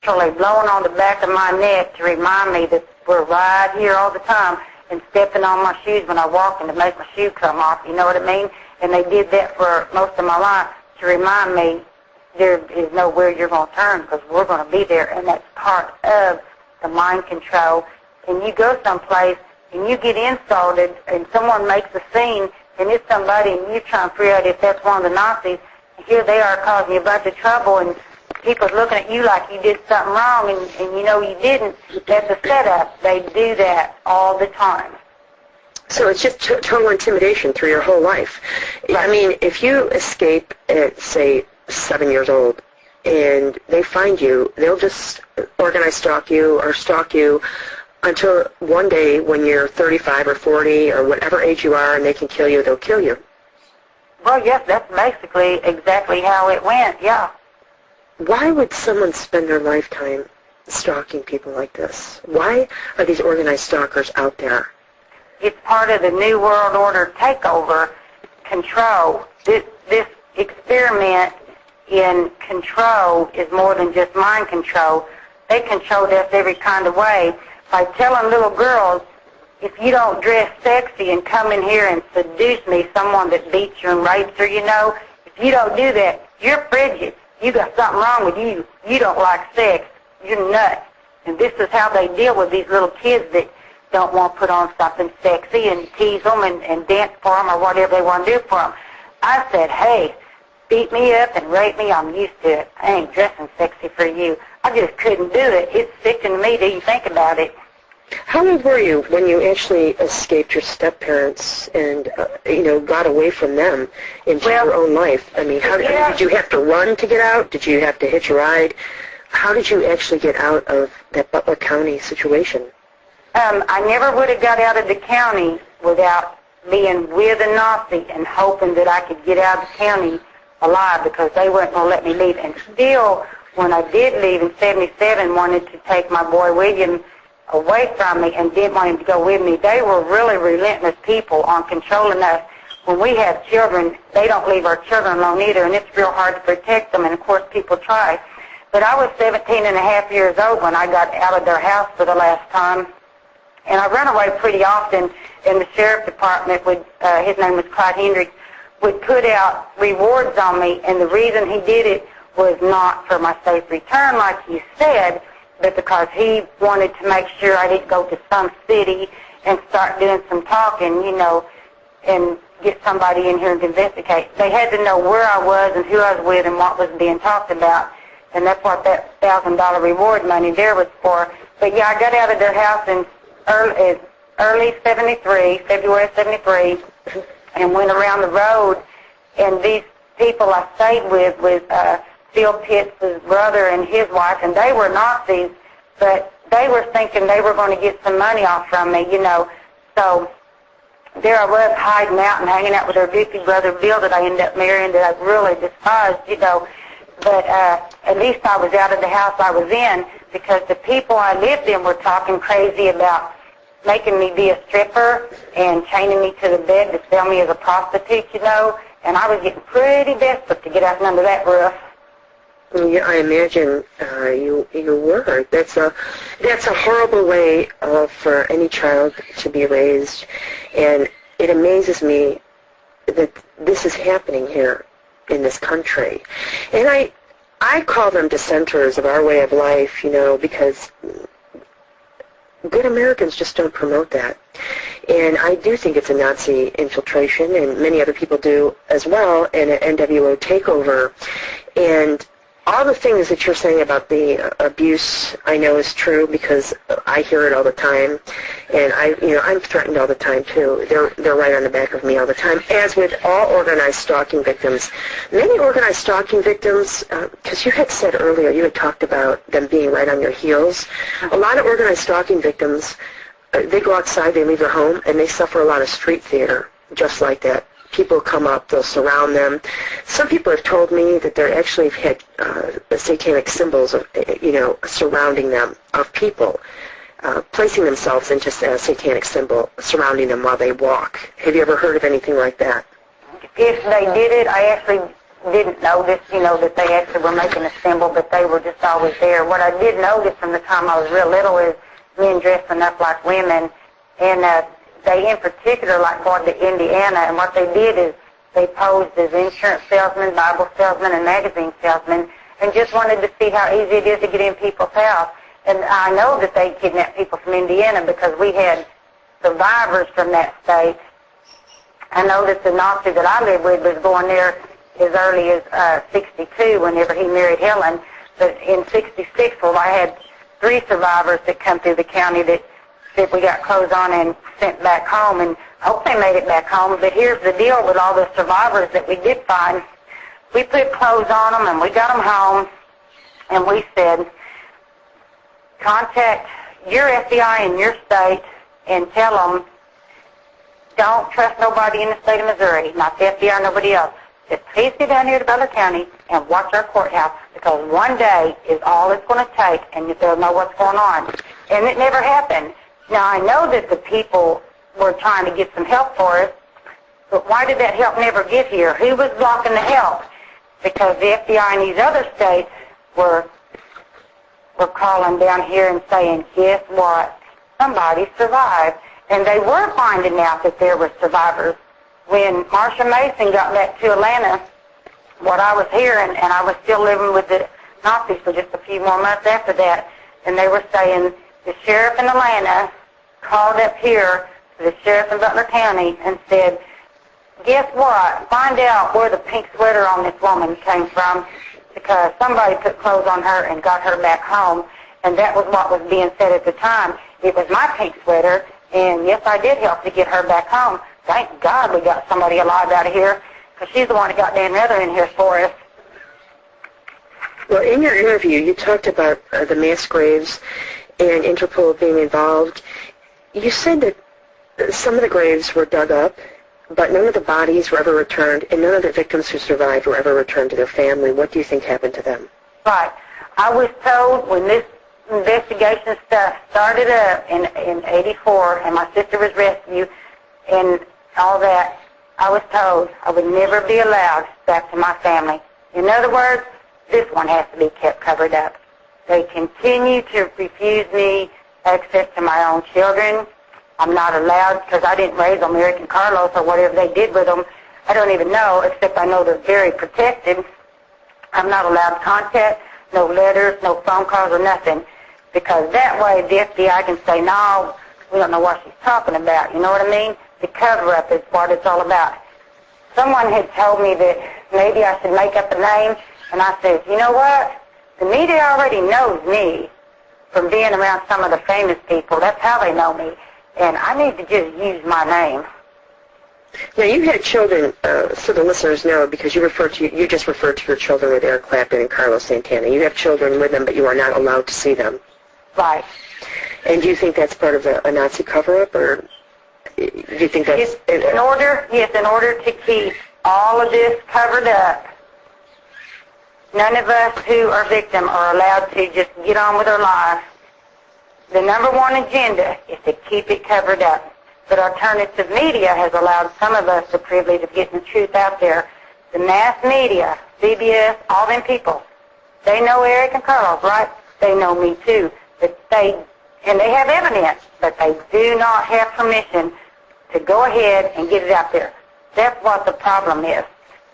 literally blowing on the back of my neck to remind me that we're right here all the time and stepping on my shoes when I walk and to make my shoe come off, you know what I mean? And they did that for most of my life to remind me there is nowhere you're going to turn because we're going to be there, and that's part of the mind control. And you go someplace and you get insulted and someone makes a scene and it's somebody and you try and figure out if that's one of the Nazis, and here they are causing you a bunch of trouble and people's looking at you like you did something wrong and you know you didn't. That's a setup. They do that all the time. So it's just total intimidation through your whole life. Right. I mean, if you escape at, say, 7 years old and they find you, they'll just organize stalk you until one day when you're 35 or 40 or whatever age you are and they can kill you, they'll kill you. Well, yes, that's basically exactly how it went, yeah. Why would someone spend their lifetime stalking people like this? Why are these organized stalkers out there? It's part of the New World Order takeover control. This experiment in control is more than just mind control. They controlled us every kind of way by telling little girls, if you don't dress sexy and come in here and seduce me, someone that beats you and rapes her, you know, if you don't do that, you're frigid. You got something wrong with you. You don't like sex. You're nuts. And this is how they deal with these little kids that don't want to put on something sexy and tease them and dance for them or whatever they want to do for them. I said, hey, beat me up and rape me. I'm used to it. I ain't dressing sexy for you. I just couldn't do it. It's sickening me to even think about it. How old were you when you actually escaped your step-parents and, got away from them into your own life? I mean, did you have to run to get out? Did you have to hitch a ride? How did you actually get out of that Butler County situation? I never would have got out of the county without being with a Nazi and hoping that I could get out of the county alive because they weren't going to let me leave. And still, when I did leave in 77, wanted to take my boy William away from me and didn't want him to go with me. They were really relentless people on controlling us. When we have children, they don't leave our children alone either, and it's real hard to protect them, and of course people try. But I was 17 and a half years old when I got out of their house for the last time, and I ran away pretty often, and the sheriff department would, his name was Clyde Hendricks, would put out rewards on me, and the reason he did it was not for my safe return, like you said, but because he wanted to make sure I didn't go to some city and start doing some talking, and get somebody in here and investigate. They had to know where I was and who I was with and what was being talked about, and that's what that $1,000 reward money there was for. But yeah, I got out of their house in early 73, February 73, and went around the road, and these people I stayed with Phil Pitts' brother and his wife, and they were Nazis, but they were thinking they were going to get some money off from me, So there I was hiding out and hanging out with their goofy brother Bill that I ended up marrying that I really despised, But at least I was out of the house I was in because the people I lived in were talking crazy about making me be a stripper and chaining me to the bed to sell me as a prostitute, and I was getting pretty desperate to get out from under that roof. Yeah, I imagine you were. That's a horrible way for any child to be raised, and it amazes me that this is happening here in this country. And I call them dissenters of our way of life, because good Americans just don't promote that. And I do think it's a Nazi infiltration, and many other people do as well, and an NWO takeover. And all the things that you're saying about the abuse, I know is true because I hear it all the time, and I'm threatened all the time too. They're right on the back of me all the time. As with all organized stalking victims, many organized stalking victims, because you had said earlier, you had talked about them being right on your heels. A lot of organized stalking victims, they go outside, they leave their home, and they suffer a lot of street theater, just like that. People come up, they'll surround them. Some people have told me that they actually have had satanic symbols, of, surrounding them, of people, placing themselves into a satanic symbol, surrounding them while they walk. Have you ever heard of anything like that? If they did it, I actually didn't notice, that they actually were making a symbol, but they were just always there. What I did notice from the time I was real little is men dressing up like women, and they in particular like going to Indiana, and what they did is they posed as insurance salesmen, Bible salesmen, and magazine salesmen, and just wanted to see how easy it is to get in people's house. And I know that they kidnapped people from Indiana because we had survivors from that state. I know that the Nazi that I lived with was going there as early as 62 whenever he married Helen. But in 66, well, I had 3 survivors that come through the county that said we got clothes on and sent back home, and I hope they made it back home. But here's the deal with all the survivors that we did find. We put clothes on them and we got them home, and we said, contact your FBI in your state and tell them, don't trust nobody in the state of Missouri, not the FBI or nobody else. Just please get down here to Butler County and watch our courthouse, because one day is all it's going to take, and they'll know what's going on. And it never happened. Now, I know that the people were trying to get some help for us, but why did that help never get here? Who was blocking the help? Because the FBI in these other states were calling down here and saying, guess what? Somebody survived. And they were finding out that there were survivors. When Marsha Mason got back to Atlanta, what I was hearing, and I was still living with the Nazis for just a few more months after that, and they were saying the sheriff in Atlanta called up here to the sheriff in Butler County and said, guess what? Find out where the pink sweater on this woman came from, because somebody put clothes on her and got her back home. And that was what was being said at the time. It was my pink sweater, and yes, I did help to get her back home. Thank God we got somebody alive out of here, because she's the one that got Dan Rather in here for us. Well, in your interview, you talked about the mass graves and Interpol being involved. You said that some of the graves were dug up, but none of the bodies were ever returned, and none of the victims who survived were ever returned to their family. What do you think happened to them? Right. I was told when this investigation stuff started up in 84, and my sister was rescued, and all that, I was told I would never be allowed back to my family. In other words, this one has to be kept covered up. They continue to refuse me access to my own children. I'm not allowed, because I didn't raise them, Eric and Carlos, or whatever they did with them. I don't even know, except I know they're very protected. I'm not allowed contact, no letters, no phone calls, or nothing, because that way the FBI can say, no, we don't know what she's talking about. You know what I mean? The cover-up is what it's all about. Someone had told me that maybe I should make up a name, and I said, you know what? The media already knows me from being around some of the famous people. That's how they know me. And I need to just use my name. Now, you had children, so the listeners know, because you just referred to your children with Eric Clapton and Carlos Santana. You have children with them, but you are not allowed to see them. Right. And do you think that's part of a Nazi cover-up, or do you think that's... In order to keep all of this covered up, none of us who are victims are allowed to just get on with our lives. The number one agenda is to keep it covered up. But alternative media has allowed some of us the privilege of getting the truth out there. The mass media, CBS, all them people, they know Eric and Carlos, right? They know me too. But they have evidence, but they do not have permission to go ahead and get it out there. That's what the problem is.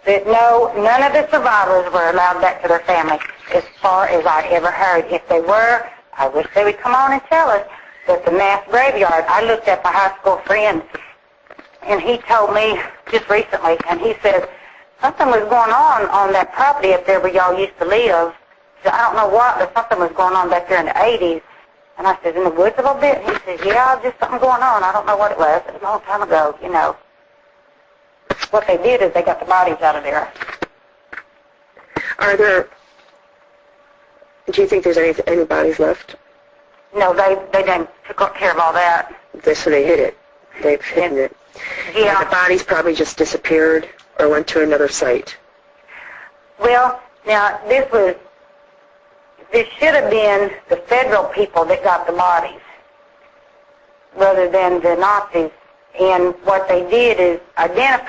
That no, none of the survivors were allowed back to their family, as far as I ever heard. If they were, I wish they would come on and tell us. That the mass graveyard, I looked at my high school friend, and he told me just recently, and he said, something was going on that property up there where y'all used to live. He said, I don't know what, but something was going on back there in the 80s. And I said, in the woods a little bit? He said, yeah, just something going on. I don't know what it was. It was a long time ago, you know. What they did is they got the bodies out of there. Do you think there's any bodies left? No, they done took care of all that. So they hid it. They've hidden it. Yeah. And the bodies probably just disappeared or went to another site. Well, now this should have been the federal people that got the bodies rather than the Nazis. And what they did is identify